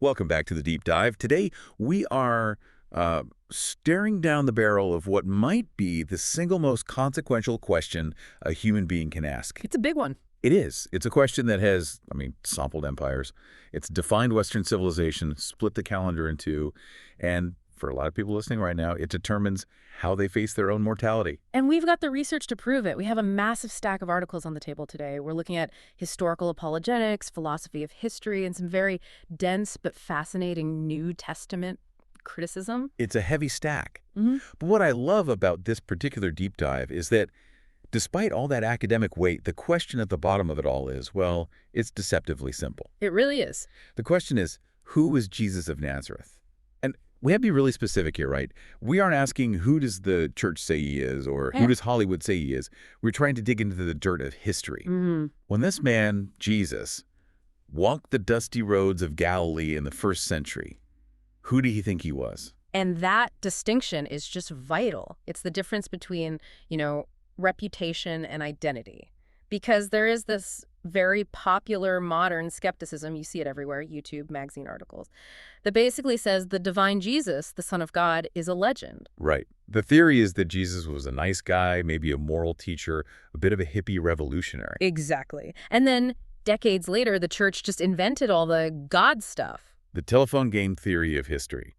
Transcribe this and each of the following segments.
Welcome back to the Deep Dive. Today, we are staring down the barrel of what might be the single most consequential question a human being can ask. It's a big one. It is. It's a question that has, toppled empires. It's defined Western civilization, split the calendar in two, and for a lot of people listening right now, it determines how they face their own mortality. And we've got the research to prove it. We have a massive stack of articles on the table today. We're looking at historical apologetics, philosophy of history, and some very dense but fascinating New Testament criticism. It's a heavy stack. Mm-hmm. But what I love about this particular deep dive is that despite all that academic weight, the question at the bottom of it all is, well, it's deceptively simple. It really is. The question is, who was Jesus of Nazareth? And we have to be really specific here, right? We aren't asking who does the church say he is or who does Hollywood say he is. We're trying to dig into the dirt of history. Mm-hmm. When this man, Jesus, walked the dusty roads of Galilee in the first century, who do you think he was? And that distinction is just vital. It's the difference between, reputation and identity. Because there is this very popular modern skepticism, you see it everywhere, YouTube, magazine articles, that basically says the divine Jesus, the Son of God, is a legend. Right. The theory is that Jesus was a nice guy, maybe a moral teacher, a bit of a hippie revolutionary. Exactly. And then decades later, the church just invented all the God stuff. The telephone game theory of history.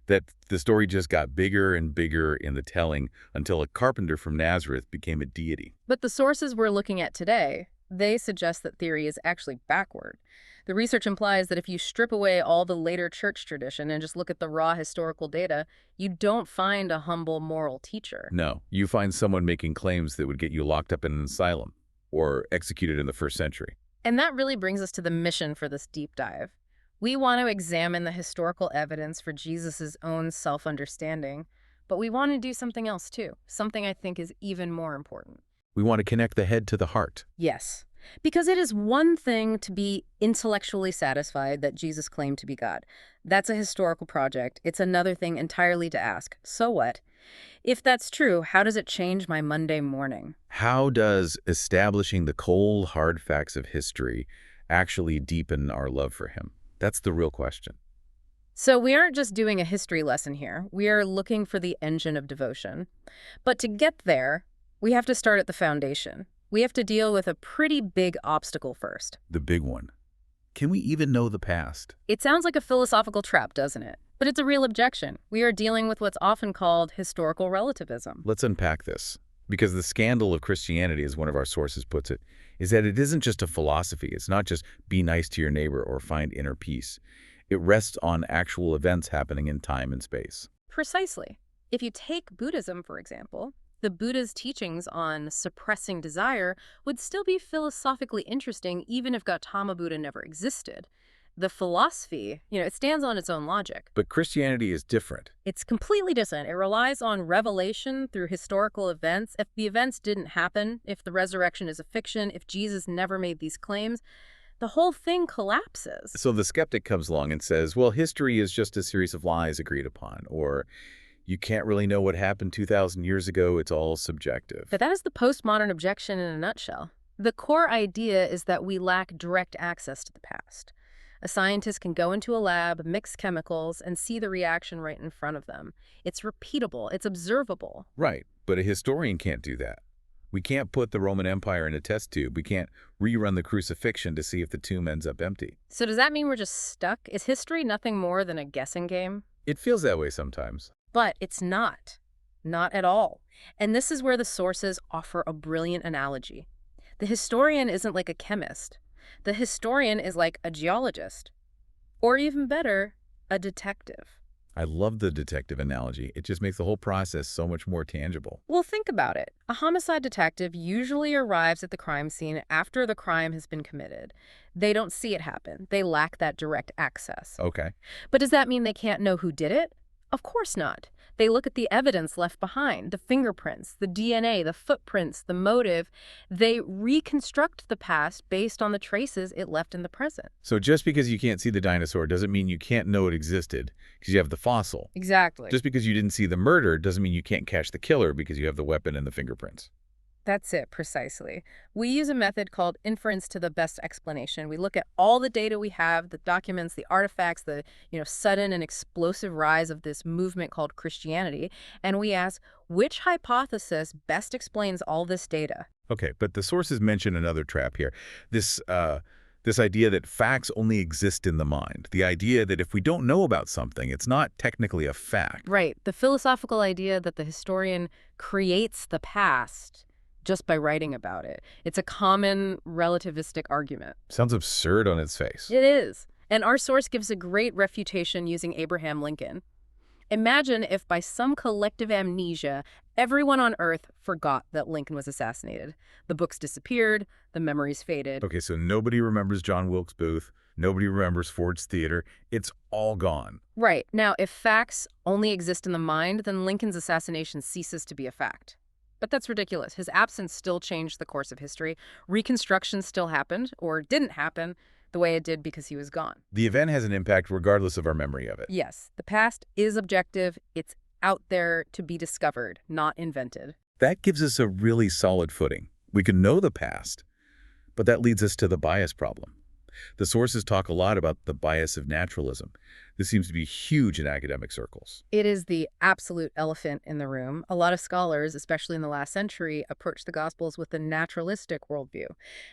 That the story just got bigger and bigger in the telling until a carpenter from Nazareth became a deity. But the sources we're looking at today, they suggest that theory is actually backward. The research implies that if you strip away all the later church tradition and just look at the raw historical data, you don't find a humble moral teacher. No, you find someone making claims that would get you locked up in an asylum or executed in the first century. And that really brings us to the mission for this deep dive. We want to examine the historical evidence for Jesus' own self-understanding, but we want to do something else too, something I think is even more important. We want to connect the head to the heart. Yes, because it is one thing to be intellectually satisfied that Jesus claimed to be God. That's a historical project. It's another thing entirely to ask, so what? If that's true, how does it change my Monday morning? How does establishing the cold, hard facts of history actually deepen our love for him? That's the real question. So we aren't just doing a history lesson here. We are looking for the engine of devotion. But to get there, we have to start at the foundation. We have to deal with a pretty big obstacle first. The big one. Can we even know the past? It sounds like a philosophical trap, doesn't it? But it's a real objection. We are dealing with what's often called historical relativism. Let's unpack this. Because the scandal of Christianity, as one of our sources puts it, is that it isn't just a philosophy. It's not just be nice to your neighbor or find inner peace. It rests on actual events happening in time and space. Precisely. If you take Buddhism, for example, the Buddha's teachings on suppressing desire would still be philosophically interesting even if Gautama Buddha never existed. The philosophy, it stands on its own logic. But Christianity is different. It's completely different. It relies on revelation through historical events. If the events didn't happen, if the resurrection is a fiction, if Jesus never made these claims, the whole thing collapses. So the skeptic comes along and says, well, history is just a series of lies agreed upon, or you can't really know what happened 2,000 years ago. It's all subjective. But that is the postmodern objection in a nutshell. The core idea is that we lack direct access to the past. A scientist can go into a lab, mix chemicals, and see the reaction right in front of them. It's repeatable. It's observable. Right, but a historian can't do that. We can't put the Roman Empire in a test tube. We can't rerun the crucifixion to see if the tomb ends up empty. So does that mean we're just stuck? Is history nothing more than a guessing game? It feels that way sometimes. But it's not. Not at all. And this is where the sources offer a brilliant analogy. The historian isn't like a chemist. The historian is like a geologist, or even better, a detective. I love the detective analogy. It just makes the whole process so much more tangible. Well, think about it. A homicide detective usually arrives at the crime scene after the crime has been committed. They don't see it happen. They lack that direct access. Okay. But does that mean they can't know who did it? Of course not. They look at the evidence left behind, the fingerprints, the DNA, the footprints, the motive. They reconstruct the past based on the traces it left in the present. So just because you can't see the dinosaur doesn't mean you can't know it existed because you have the fossil. Exactly. Just because you didn't see the murder doesn't mean you can't catch the killer because you have the weapon and the fingerprints. That's it, precisely. We use a method called inference to the best explanation. We look at all the data we have, the documents, the artifacts, the, sudden and explosive rise of this movement called Christianity, and we ask which hypothesis best explains all this data. Okay, but the sources mention another trap here. This idea that facts only exist in the mind. The idea that if we don't know about something, it's not technically a fact. Right, the philosophical idea that the historian creates the past just by writing about it. It's a common relativistic argument. Sounds absurd on its face. It is. And our source gives a great refutation using Abraham Lincoln. Imagine if by some collective amnesia, everyone on Earth forgot that Lincoln was assassinated. The books disappeared, the memories faded. Okay, so nobody remembers John Wilkes Booth. Nobody remembers Ford's Theater. It's all gone. Right. Now, if facts only exist in the mind, then Lincoln's assassination ceases to be a fact. But that's ridiculous. His absence still changed the course of history. Reconstruction still happened, or didn't happen, the way it did because he was gone. The event has an impact regardless of our memory of it. Yes, the past is objective. It's out there to be discovered, not invented. That gives us a really solid footing. We can know the past, but that leads us to the bias problem. The sources talk a lot about the bias of naturalism. This seems to be huge in academic circles. It is the absolute elephant in the room. A lot of scholars, especially in the last century, approach the Gospels with a naturalistic worldview.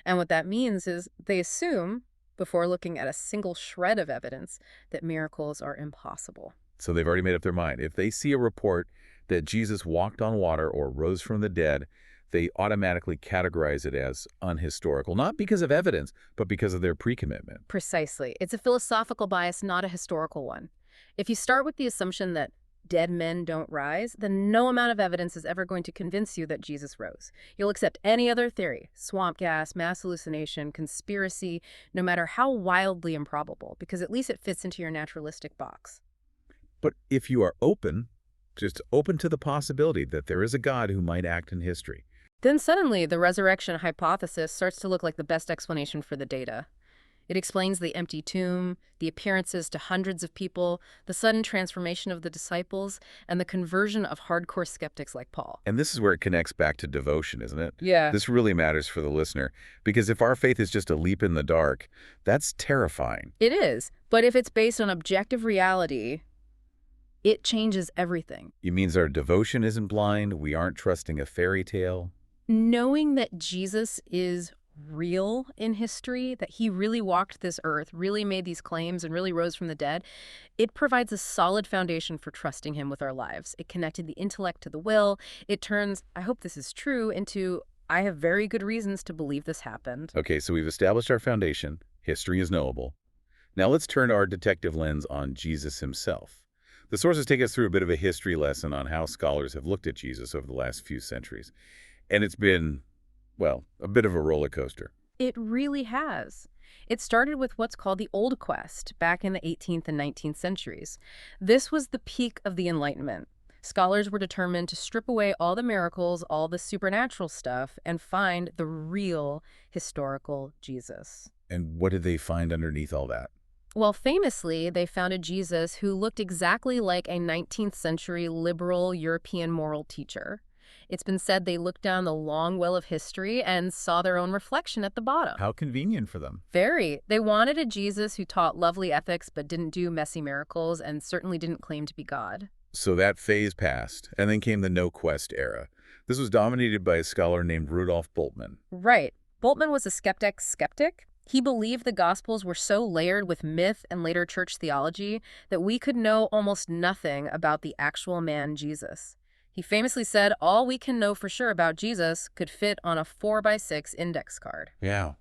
And what that means is they assume, before looking at a single shred of evidence, that miracles are impossible. So they've already made up their mind. If they see a report that Jesus walked on water or rose from the dead, they automatically categorize it as unhistorical, not because of evidence, but because of their pre-commitment. Precisely. It's a philosophical bias, not a historical one. If you start with the assumption that dead men don't rise, then no amount of evidence is ever going to convince you that Jesus rose. You'll accept any other theory, swamp gas, mass hallucination, conspiracy, no matter how wildly improbable, because at least it fits into your naturalistic box. But if you are open, just open to the possibility that there is a God who might act in history, then suddenly the resurrection hypothesis starts to look like the best explanation for the data. It explains the empty tomb, the appearances to hundreds of people, the sudden transformation of the disciples, and the conversion of hardcore skeptics like Paul. and this is where it connects back to devotion, isn't it? Yeah. This really matters for the listener, because if our faith is just a leap in the dark, that's terrifying. It is, but if it's based on objective reality, it changes everything. It means our devotion isn't blind, we aren't trusting a fairy tale. Knowing that Jesus is real in history, that he really walked this earth, really made these claims, and really rose from the dead, it provides a solid foundation for trusting him with our lives. It connected the intellect to the will. It turns, I hope this is true, into, I have very good reasons to believe this happened. Okay, so we've established our foundation. History is knowable. Now let's turn our detective lens on Jesus himself. The sources take us through a bit of a history lesson on how scholars have looked at Jesus over the last few centuries. And it's been, well, a bit of a roller coaster. It really has. It started with what's called the Old Quest back in the 18th and 19th centuries. This was the peak of the Enlightenment. Scholars were determined to strip away all the miracles, all the supernatural stuff, and find the real historical Jesus. And what did they find underneath all that? Well, famously, they found a Jesus who looked exactly like a 19th century liberal European moral teacher. It's been said they looked down the long well of history and saw their own reflection at the bottom. How convenient for them. Very. They wanted a Jesus who taught lovely ethics but didn't do messy miracles and certainly didn't claim to be God. So that phase passed, and then came the no-quest era. This was dominated by a scholar named Rudolf Bultmann. Right. Bultmann was a skeptic. He believed the Gospels were so layered with myth and later church theology that we could know almost nothing about the actual man Jesus. He famously said all we can know for sure about Jesus could fit on a 4x6 index card. Yeah,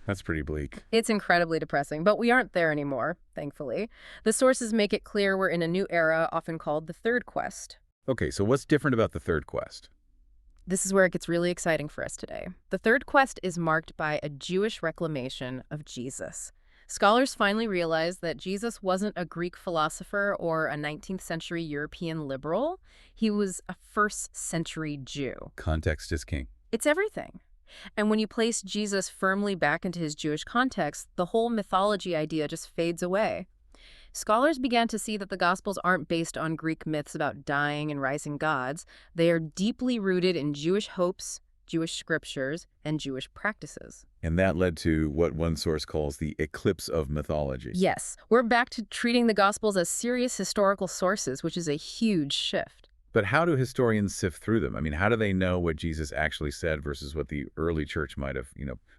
that's pretty bleak. It's incredibly depressing, but we aren't there anymore, thankfully. The sources make it clear we're in a new era, often called the third quest. Okay, so what's different about the third quest? This is where it gets really exciting for us today. The third quest is marked by a Jewish reclamation of Jesus. Scholars finally realized that Jesus wasn't a Greek philosopher or a 19th century European liberal. He was a first century Jew. Context is king. It's everything. And when you place Jesus firmly back into his Jewish context, the whole mythology idea just fades away. Scholars began to see that the Gospels aren't based on Greek myths about dying and rising gods. They are deeply rooted in Jewish hopes, Jewish scriptures, and Jewish practices. And that led to what one source calls the eclipse of mythology. Yes, we're back to treating the Gospels as serious historical sources, which is a huge shift. But how do historians sift through them? I mean, how do they know what Jesus actually said versus what the early church might have,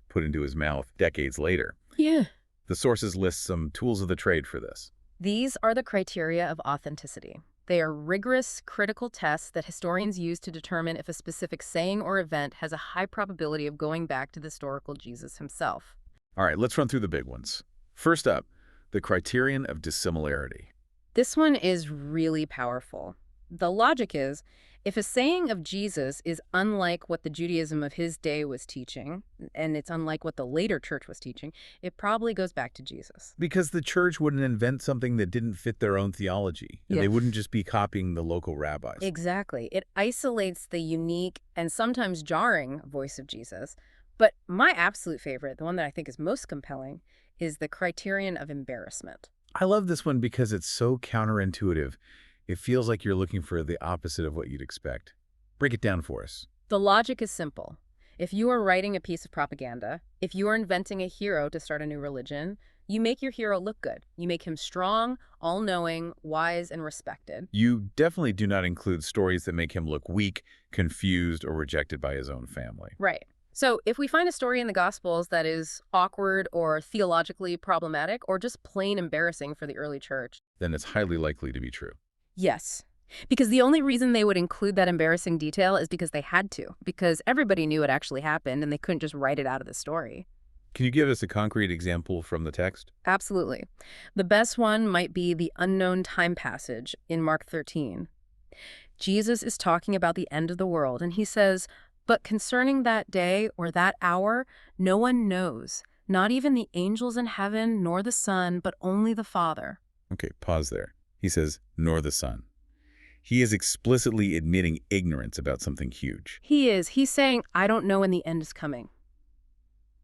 put into his mouth decades later? Yeah. The sources list some tools of the trade for this. These are the criteria of authenticity. They are rigorous, critical tests that historians use to determine if a specific saying or event has a high probability of going back to the historical Jesus himself. All right, let's run through the big ones. First up, the criterion of dissimilarity. This one is really powerful. The logic is, if a saying of Jesus is unlike what the Judaism of his day was teaching, and it's unlike what the later church was teaching, it probably goes back to Jesus. Because the church wouldn't invent something that didn't fit their own theology. And Yeah. they wouldn't just be copying the local rabbis. Exactly. It isolates the unique and sometimes jarring voice of Jesus. But my absolute favorite, the one that I think is most compelling, is the criterion of embarrassment. I love this one because it's so counterintuitive. It feels like you're looking for the opposite of what you'd expect. Break it down for us. The logic is simple. If you are writing a piece of propaganda, if you are inventing a hero to start a new religion, you make your hero look good. You make him strong, all-knowing, wise, and respected. You definitely do not include stories that make him look weak, confused, or rejected by his own family. Right. So if we find a story in the Gospels that is awkward or theologically problematic or just plain embarrassing for the early church, Then it's highly likely to be true. yes. Because the only reason they would include that embarrassing detail is because they had to, because everybody knew it actually happened and they couldn't just write it out of the story. Can you give us a concrete example from the text? Absolutely. The best one might be the unknown time passage in Mark 13. Jesus is talking about the end of the world, and he says, "But concerning that day or that hour, no one knows, not even the angels in heaven, nor the Son, but only the Father." Okay, pause there. He says, nor the Son. He is explicitly admitting ignorance about something huge. He is. He's saying, I don't know when the end is coming.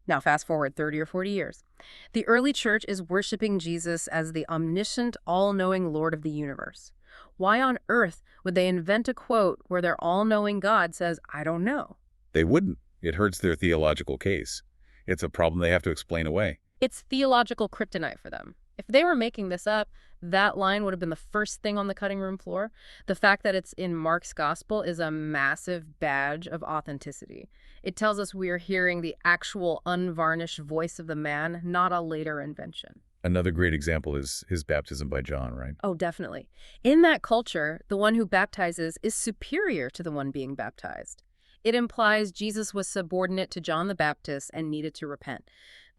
Now, fast forward 30 or 40 years. The early church is worshiping Jesus as the omniscient, all-knowing Lord of the universe. Why on earth would they invent a quote where their all-knowing God says, I don't know? They wouldn't. It hurts their theological case. It's a problem they have to explain away. It's theological kryptonite for them. If they were making this up, that line would have been the first thing on the cutting room floor. The fact that it's in Mark's gospel is a massive badge of authenticity. It tells us we are hearing the actual unvarnished voice of the man, not a later invention. Another great example is his baptism by John, right? Oh, definitely. In that culture, the one who baptizes is superior to the one being baptized. It implies Jesus was subordinate to John the Baptist and needed to repent.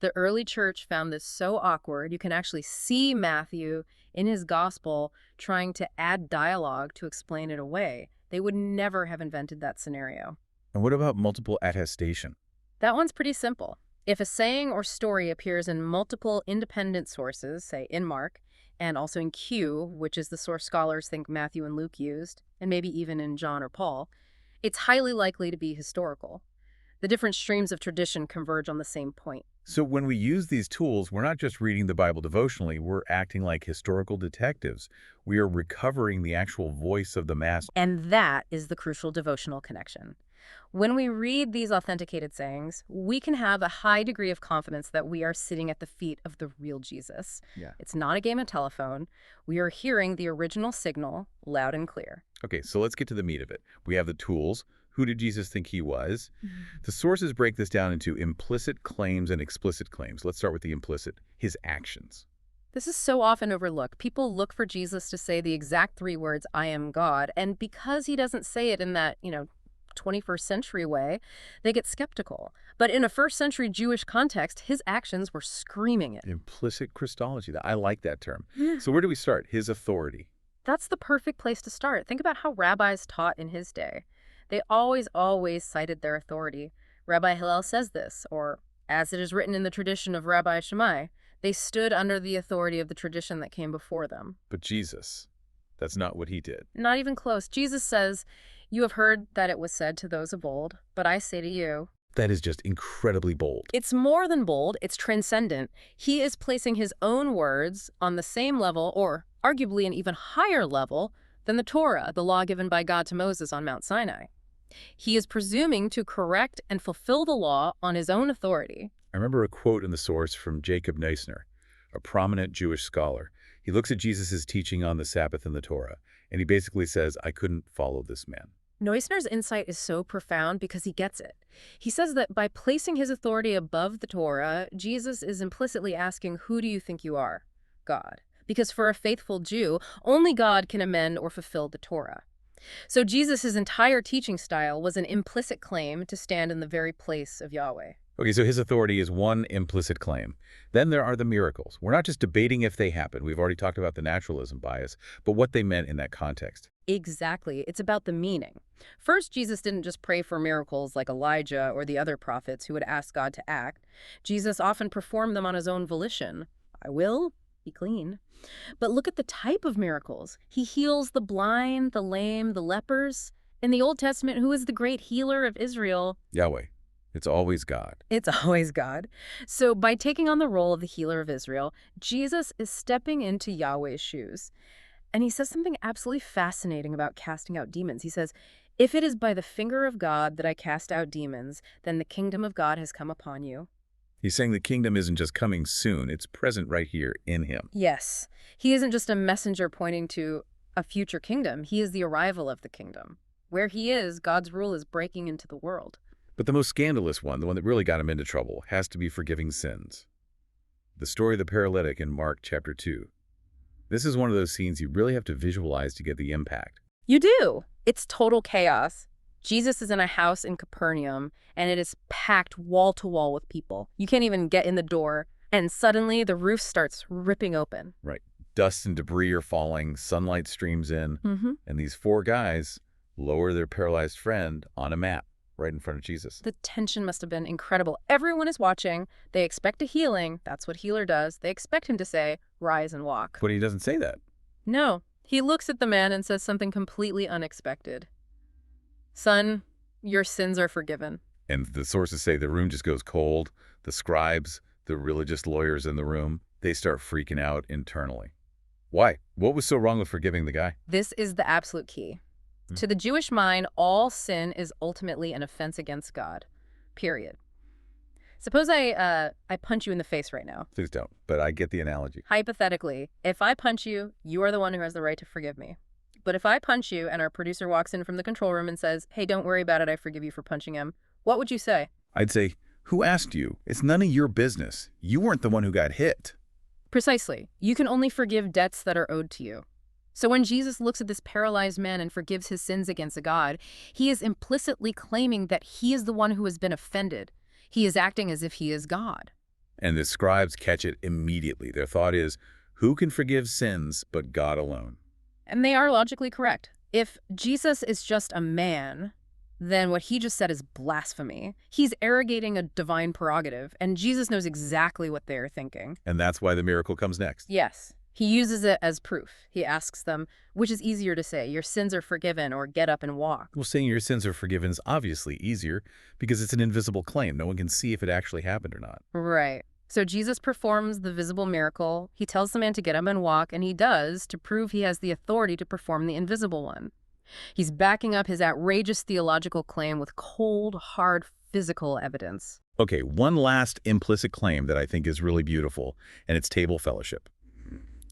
The early church found this so awkward, you can actually see Matthew in his gospel trying to add dialogue to explain it away. They would never have invented that scenario. And what about multiple attestation? That one's pretty simple. If a saying or story appears in multiple independent sources, say in Mark, and also in Q, which is the source scholars think Matthew and Luke used, and maybe even in John or Paul, it's highly likely to be historical. The different streams of tradition converge on the same point. So when we use these tools, we're not just reading the Bible devotionally, we're acting like historical detectives. We are recovering the actual voice of the master. And that is the crucial devotional connection. When we read these authenticated sayings, we can have a high degree of confidence that we are sitting at the feet of the real Jesus. Yeah. It's not a game of telephone. We are hearing the original signal loud and clear. Okay, so let's get to the meat of it. We have the tools. Who did Jesus think he was? The sources break this down into implicit claims and explicit claims. Let's start with the implicit, his actions. This is so often overlooked. People look for Jesus to say the exact 3 words, I am God, and because he doesn't say it in that, 21st century way, they get skeptical. But in a first century Jewish context, his actions were screaming it. Implicit Christology. I like that term. Yeah. So where do we start? His authority. That's the perfect place to start. Think about how rabbis taught in his day. They always cited their authority. Rabbi Hillel says this, or as it is written in the tradition of Rabbi Shammai, they stood under the authority of the tradition that came before them. But Jesus, that's not what he did. Not even close. Jesus says, you have heard that it was said to those of old, but I say to you. That is just incredibly bold. It's more than bold, it's transcendent. He is placing his own words on the same level, or arguably an even higher level, than the Torah, the law given by God to Moses on Mount Sinai. He is presuming to correct and fulfill the law on his own authority. I remember a quote in the source from Jacob Neusner, a prominent Jewish scholar. He looks at Jesus' teaching on the Sabbath in the Torah, and he basically says, I couldn't follow this man. Neusner's insight is so profound because he gets it. He says that by placing his authority above the Torah, Jesus is implicitly asking, who do you think you are? God. Because for a faithful Jew, only God can amend or fulfill the Torah. So Jesus' entire teaching style was an implicit claim to stand in the very place of Yahweh. Okay, so his authority is one implicit claim. Then there are the miracles. We're not just debating if they happen. We've already talked about the naturalism bias, but what they meant in that context. Exactly. It's about the meaning. First, Jesus didn't just pray for miracles like Elijah or the other prophets who would ask God to act. Jesus often performed them on his own volition. I will be clean. But look at the type of miracles. He heals the blind, the lame, the lepers. In the Old Testament, who is the great healer of Israel? Yahweh. It's always God. It's always God. So by taking on the role of the healer of Israel, Jesus is stepping into Yahweh's shoes. And he says something absolutely fascinating about casting out demons. He says, if it is by the finger of God that I cast out demons, then the kingdom of God has come upon you. He's saying the kingdom isn't just coming soon, it's present right here in him. Yes. He isn't just a messenger pointing to a future kingdom. He is the arrival of the kingdom. Where he is, God's rule is breaking into the world. But the most scandalous one, the one that really got him into trouble, has to be forgiving sins. The story of the paralytic in Mark chapter 2. This is one of those scenes you really have to visualize to get the impact. You do. It's total chaos. Jesus is in a house in Capernaum, and it is packed wall to wall with people. You can't even get in the door, and suddenly the roof starts ripping open. Right. Dust and debris are falling, sunlight streams in, and these four guys lower their paralyzed friend on a mat right in front of Jesus. The tension must have been incredible. Everyone is watching. They expect a healing. That's what healer does. They expect him to say, rise and walk. But he doesn't say that. No. He looks at the man and says something completely unexpected. Son, your sins are forgiven. And the sources say the room just goes cold. The scribes, the religious lawyers in the room, they start freaking out internally. Why? What was so wrong with forgiving the guy? This is the absolute key. To the Jewish mind, all sin is ultimately an offense against God. Period. Suppose I punch you in the face right now. Please don't, but I get the analogy. Hypothetically, if I punch you, you are the one who has the right to forgive me. But if I punch you and our producer walks in from the control room and says, hey, don't worry about it, I forgive you for punching him, what would you say? I'd say, who asked you? It's none of your business. You weren't the one who got hit. Precisely. You can only forgive debts that are owed to you. So when Jesus looks at this paralyzed man and forgives his sins against a God, he is implicitly claiming that he is the one who has been offended. He is acting as if he is God. And the scribes catch it immediately. Their thought is, who can forgive sins but God alone? And they are logically correct. If Jesus is just a man, then what he just said is blasphemy. He's arrogating a divine prerogative, and Jesus knows exactly what they're thinking. And that's why the miracle comes next. Yes. He uses it as proof. He asks them, which is easier to say, your sins are forgiven or get up and walk? Well, saying your sins are forgiven is obviously easier because it's an invisible claim. No one can see if it actually happened or not. Right. So Jesus performs the visible miracle. He tells the man to get up and walk, and he does to prove he has the authority to perform the invisible one. He's backing up his outrageous theological claim with cold, hard physical evidence. Okay, one last implicit claim that I think is really beautiful, and it's table fellowship.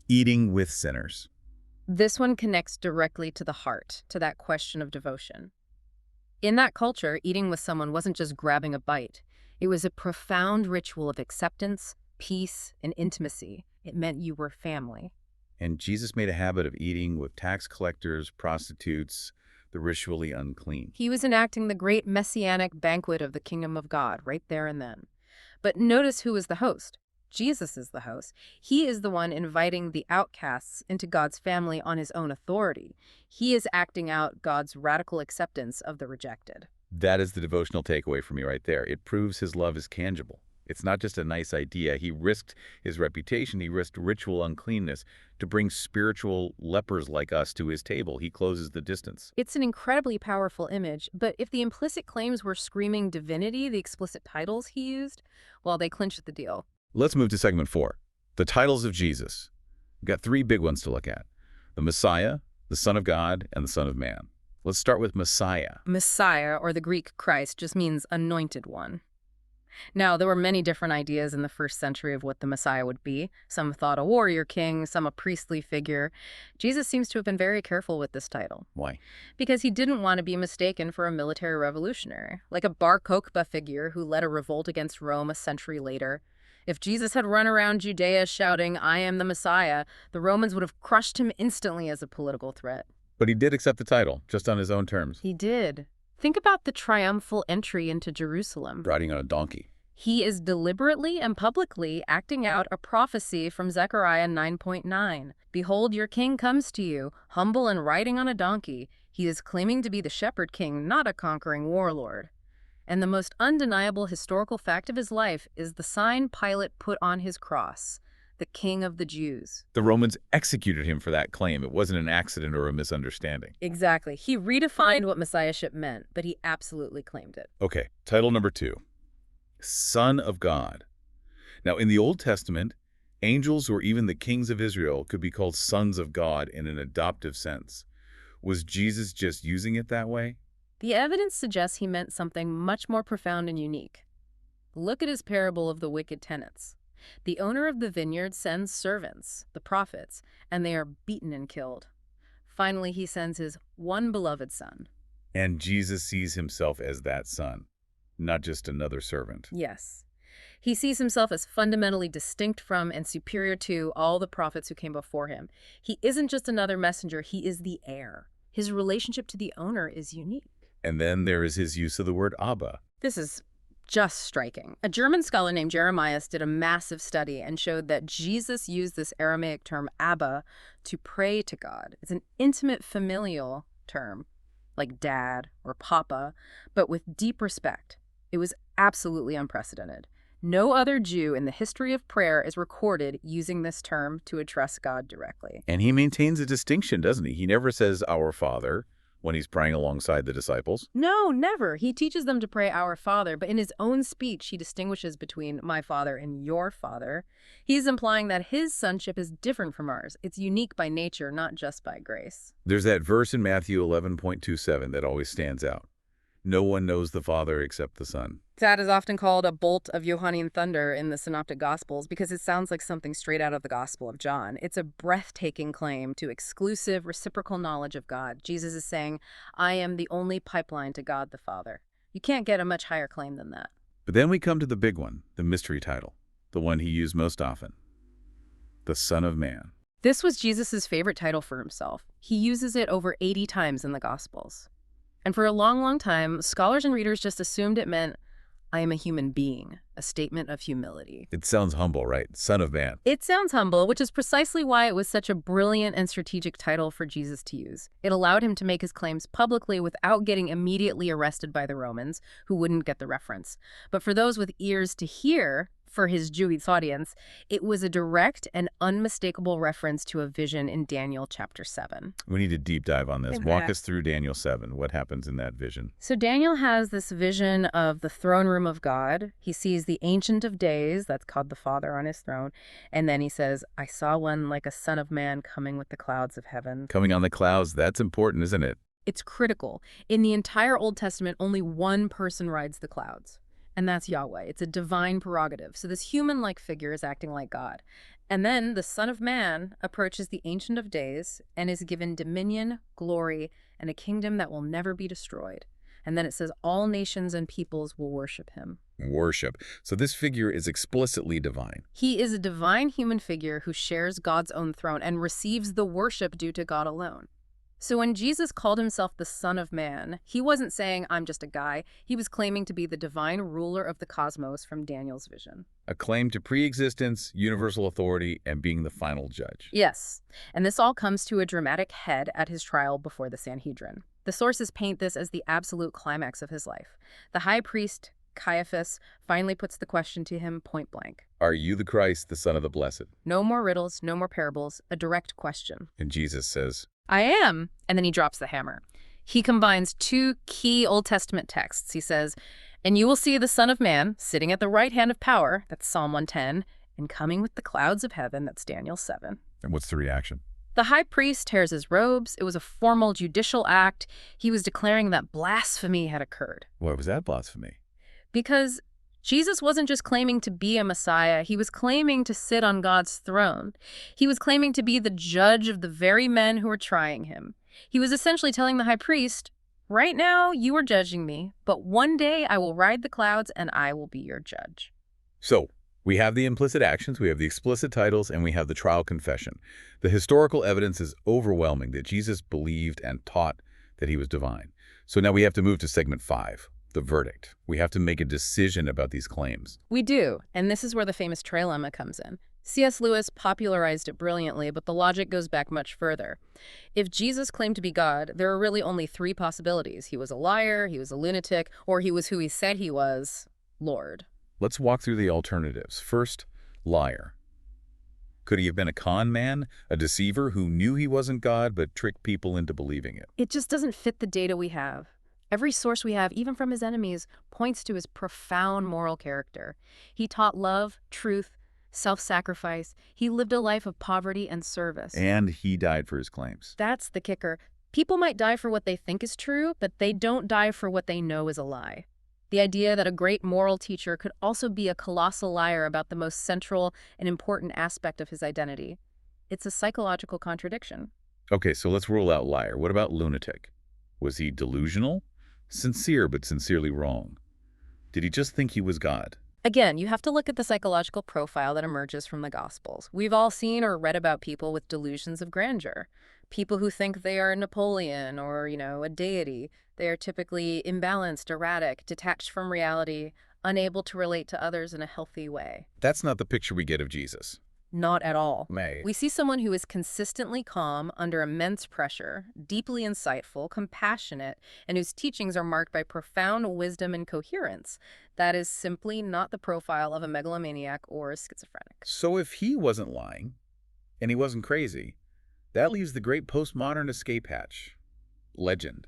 Eating with sinners. This one connects directly to the heart, to that question of devotion. In that culture, eating with someone wasn't just grabbing a bite. It was a profound ritual of acceptance, peace, and intimacy. It meant you were family. And Jesus made a habit of eating with tax collectors, prostitutes, the ritually unclean. He was enacting the great messianic banquet of the kingdom of God right there and then. But notice who is the host. Jesus is the host. He is the one inviting the outcasts into God's family on his own authority. He is acting out God's radical acceptance of the rejected. That is the devotional takeaway for me right there. It proves his love is tangible. It's not just a nice idea. He risked his reputation. He risked ritual uncleanness to bring spiritual lepers like us to his table. He closes the distance. It's an incredibly powerful image, but if the implicit claims were screaming divinity, the explicit titles he used, well, they clinched the deal. Let's move to segment 4, the titles of Jesus. We've got 3 big ones to look at: the Messiah, the Son of God, and the Son of Man. Let's start with Messiah. Messiah, or the Greek Christ, just means anointed one. Now, there were many different ideas in the first century of what the Messiah would be. Some thought a warrior king, some a priestly figure. Jesus seems to have been very careful with this title. Why? Because he didn't want to be mistaken for a military revolutionary, like a Bar Kokhba figure who led a revolt against Rome a century later. If Jesus had run around Judea shouting, "I am the Messiah," the Romans would have crushed him instantly as a political threat. But he did accept the title, just on his own terms. He did. Think about the triumphal entry into Jerusalem. Riding on a donkey. He is deliberately and publicly acting out a prophecy from Zechariah 9:9. Behold, your king comes to you, humble and riding on a donkey. He is claiming to be the shepherd king, not a conquering warlord. And the most undeniable historical fact of his life is the sign Pilate put on his cross, the King of the Jews. The Romans executed him for that claim. It wasn't an accident or a misunderstanding. Exactly. He redefined what messiahship meant, but he absolutely claimed it. Okay, title number 2. Son of God. Now, in the Old Testament, angels or even the kings of Israel could be called sons of God in an adoptive sense. Was Jesus just using it that way? The evidence suggests he meant something much more profound and unique. Look at his parable of the wicked tenants. The owner of the vineyard sends servants, the prophets, and they are beaten and killed. Finally, he sends his one beloved son. And Jesus sees himself as that son, not just another servant. Yes. He sees himself as fundamentally distinct from and superior to all the prophets who came before him. He isn't just another messenger, he is the heir. His relationship to the owner is unique. And then there is his use of the word Abba. This is just striking. A German scholar named Jeremias did a massive study and showed that Jesus used this Aramaic term Abba to pray to God. It's an intimate familial term, like dad or papa, but with deep respect. It was absolutely unprecedented. No other Jew in the history of prayer is recorded using this term to address God directly. And he maintains a distinction, doesn't he? He never says our Father when he's praying alongside the disciples. No, never. He teaches them to pray our Father, but in his own speech, he distinguishes between my Father and your Father. He's implying that his sonship is different from ours. It's unique by nature, not just by grace. There's that verse in Matthew 11:27 that always stands out. No one knows the Father except the Son. That is often called a bolt of Johannine thunder in the Synoptic Gospels because it sounds like something straight out of the Gospel of John. It's a breathtaking claim to exclusive reciprocal knowledge of God. Jesus is saying, I am the only pipeline to God the Father. You can't get a much higher claim than that. But then we come to the big one, the mystery title, the one he used most often, the Son of Man. This was Jesus' favorite title for himself. He uses it over 80 times in the Gospels. And for a long, long time, scholars and readers just assumed it meant, I am a human being, a statement of humility. It sounds humble, right? Son of Man. It sounds humble, which is precisely why it was such a brilliant and strategic title for Jesus to use. It allowed him to make his claims publicly without getting immediately arrested by the Romans, who wouldn't get the reference. But for those with ears to hear, for his Jewish audience, it was a direct and unmistakable reference to a vision in Daniel chapter 7. We need to deep dive on this. Okay. Walk us through Daniel 7. What happens in that vision? So Daniel has this vision of the throne room of God. He sees the Ancient of Days, that's called the Father on his throne, and then he says, I saw one like a son of man coming with the clouds of heaven. Coming on the clouds, that's important, isn't it? It's critical. In the entire Old Testament, only one person rides the clouds. And that's Yahweh. It's a divine prerogative. So this human-like figure is acting like God. And then the Son of Man approaches the Ancient of Days and is given dominion, glory, and a kingdom that will never be destroyed. And then it says all nations and peoples will worship him. Worship. So this figure is explicitly divine. He is a divine human figure who shares God's own throne and receives the worship due to God alone. So when Jesus called himself the Son of Man, he wasn't saying, I'm just a guy. He was claiming to be the divine ruler of the cosmos from Daniel's vision. A claim to pre-existence, universal authority, and being the final judge. Yes, and this all comes to a dramatic head at his trial before the Sanhedrin. The sources paint this as the absolute climax of his life. The high priest, Caiaphas, finally puts the question to him point blank. Are you the Christ, the Son of the Blessed? No more riddles, no more parables, a direct question. And Jesus says, I am. And then he drops the hammer. He combines two key Old Testament texts. He says, and you will see the Son of Man sitting at the right hand of power, that's Psalm 110, and coming with the clouds of heaven, that's Daniel 7. and what's the reaction? The high priest tears his robes. It was a formal judicial act. He was declaring that blasphemy had occurred. Why was that blasphemy? Because Jesus wasn't just claiming to be a Messiah, he was claiming to sit on God's throne. He was claiming to be the judge of the very men who were trying him. He was essentially telling the high priest, right now you are judging me, but one day I will ride the clouds and I will be your judge. So, we have the implicit actions, we have the explicit titles, and we have the trial confession. The historical evidence is overwhelming that Jesus believed and taught that he was divine. So now we have to move to segment 5, the verdict. We have to make a decision about these claims. We do, and this is where the famous trilemma comes in. C.S. Lewis popularized it brilliantly, but the logic goes back much further. If Jesus claimed to be God, there are really only 3 possibilities. He was a liar, he was a lunatic, or he was who he said he was, Lord. Let's walk through the alternatives. First, liar. Could he have been a con man, a deceiver who knew he wasn't God but tricked people into believing it? It just doesn't fit the data we have. Every source we have, even from his enemies, points to his profound moral character. He taught love, truth, self-sacrifice. He lived a life of poverty and service. And he died for his claims. That's the kicker. People might die for what they think is true, but they don't die for what they know is a lie. The idea that a great moral teacher could also be a colossal liar about the most central and important aspect of his identity. It's a psychological contradiction. Okay, so let's rule out liar. What about lunatic? Was he delusional? Sincere, but sincerely wrong. Did he just think he was God? Again, you have to look at the psychological profile that emerges from the Gospels. We've all seen or read about people with delusions of grandeur. People who think they are Napoleon or, a deity. They are typically imbalanced, erratic, detached from reality, unable to relate to others in a healthy way. That's not the picture we get of Jesus. Not at all. May. We see someone who is consistently calm under immense pressure, deeply insightful, compassionate, and whose teachings are marked by profound wisdom and coherence. That is simply not the profile of a megalomaniac or a schizophrenic. So if he wasn't lying, and he wasn't crazy, that leaves the great postmodern escape hatch. Legend.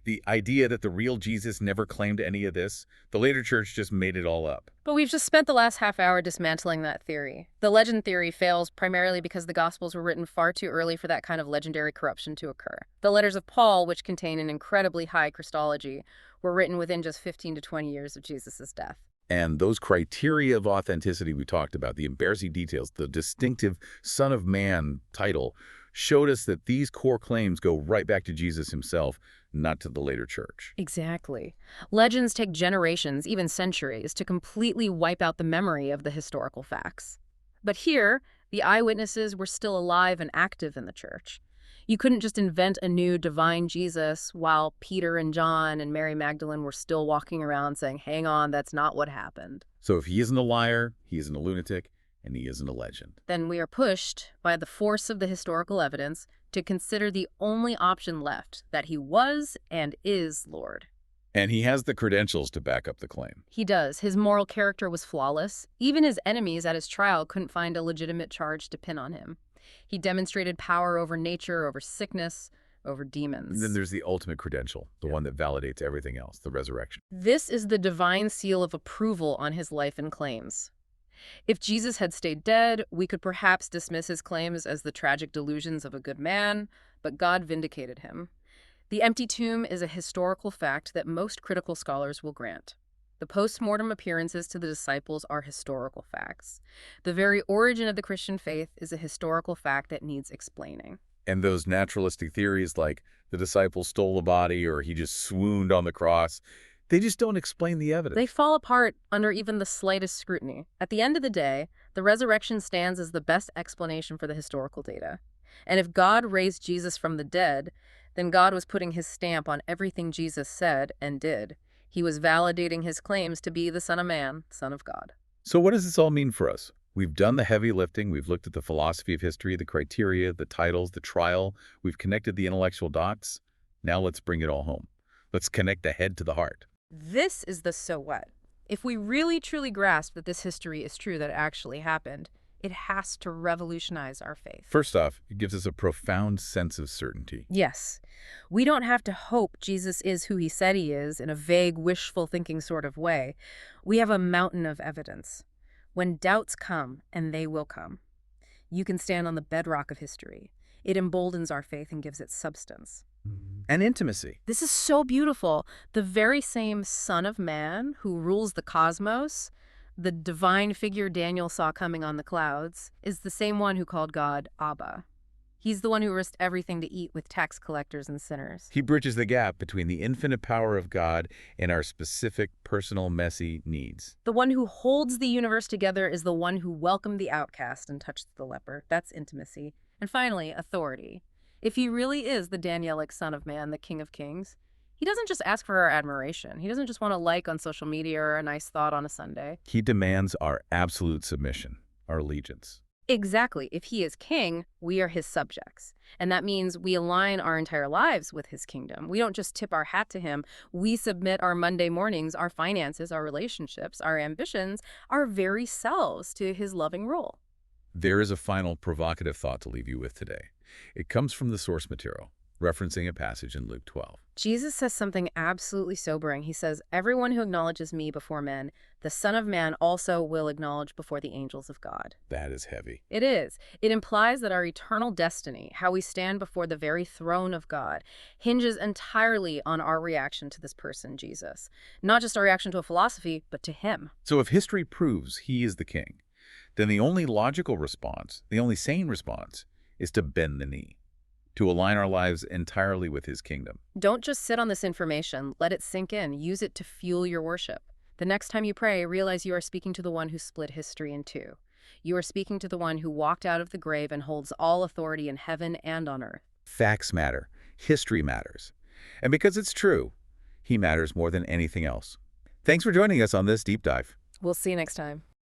The idea that the real Jesus never claimed any of this, the later church just made it all up. But we've just spent the last half hour dismantling that theory. The legend theory fails primarily because the Gospels were written far too early for that kind of legendary corruption to occur. The letters of Paul, which contain an incredibly high Christology, were written within just 15 to 20 years of Jesus' death. And those criteria of authenticity we talked about, the embarrassing details, the distinctive Son of Man title, showed us that these core claims go right back to Jesus himself, not to the later church. Exactly. Legends take generations, even centuries, to completely wipe out the memory of the historical facts. But here, the eyewitnesses were still alive and active in the church. You couldn't just invent a new divine Jesus while Peter and John and Mary Magdalene were still walking around saying, hang on, that's not what happened. So if he isn't a liar, he isn't a lunatic, and he isn't a legend. Then we are pushed by the force of the historical evidence to consider the only option left, that he was and is Lord. And he has the credentials to back up the claim. He does. His moral character was flawless. Even his enemies at his trial couldn't find a legitimate charge to pin on him. He demonstrated power over nature, over sickness, over demons. And then there's the ultimate credential, the one that validates everything else, the resurrection. This is the divine seal of approval on his life and claims. If Jesus had stayed dead, we could perhaps dismiss his claims as the tragic delusions of a good man, but God vindicated him. The empty tomb is a historical fact that most critical scholars will grant. The post-mortem appearances to the disciples are historical facts. The very origin of the Christian faith is a historical fact that needs explaining. And those naturalistic theories like the disciples stole the body or he just swooned on the cross, they just don't explain the evidence. They fall apart under even the slightest scrutiny. At the end of the day, the resurrection stands as the best explanation for the historical data. And if God raised Jesus from the dead, then God was putting his stamp on everything Jesus said and did. He was validating his claims to be the Son of Man, Son of God. So what does this all mean for us? We've done the heavy lifting. We've looked at the philosophy of history, the criteria, the titles, the trial. We've connected the intellectual dots. Now let's bring it all home. Let's connect the head to the heart. This is the so what. If we really truly grasp that this history is true, that it actually happened, it has to revolutionize our faith. First off, it gives us a profound sense of certainty. Yes. We don't have to hope Jesus is who he said he is in a vague, wishful thinking sort of way. We have a mountain of evidence. When doubts come, and they will come, you can stand on the bedrock of history. It emboldens our faith and gives it substance. And intimacy. This is so beautiful. The very same Son of Man who rules the cosmos, the divine figure Daniel saw coming on the clouds, is the same one who called God Abba. He's the one who risked everything to eat with tax collectors and sinners. He bridges the gap between the infinite power of God and our specific, personal, messy needs. The one who holds the universe together is the one who welcomed the outcast and touched the leper. That's intimacy. And finally, authority. If he really is the Danielic Son of Man, the King of Kings, he doesn't just ask for our admiration. He doesn't just want a like on social media or a nice thought on a Sunday. He demands our absolute submission, our allegiance. Exactly. If he is king, we are his subjects. And that means we align our entire lives with his kingdom. We don't just tip our hat to him. We submit our Monday mornings, our finances, our relationships, our ambitions, our very selves to his loving rule. There is a final provocative thought to leave you with today. It comes from the source material, referencing a passage in Luke 12. Jesus says something absolutely sobering. He says, "Everyone who acknowledges me before men, the Son of Man also will acknowledge before the angels of God." That is heavy. It is. It implies that our eternal destiny, how we stand before the very throne of God, hinges entirely on our reaction to this person, Jesus. Not just our reaction to a philosophy, but to him. So if history proves he is the king, then the only logical response, the only sane response, is to bend the knee, to align our lives entirely with his kingdom. Don't just sit on this information. Let it sink in. Use it to fuel your worship. The next time you pray, realize you are speaking to the one who split history in two. You are speaking to the one who walked out of the grave and holds all authority in heaven and on earth. Facts matter. History matters. And because it's true, he matters more than anything else. Thanks for joining us on this deep dive. We'll see you next time.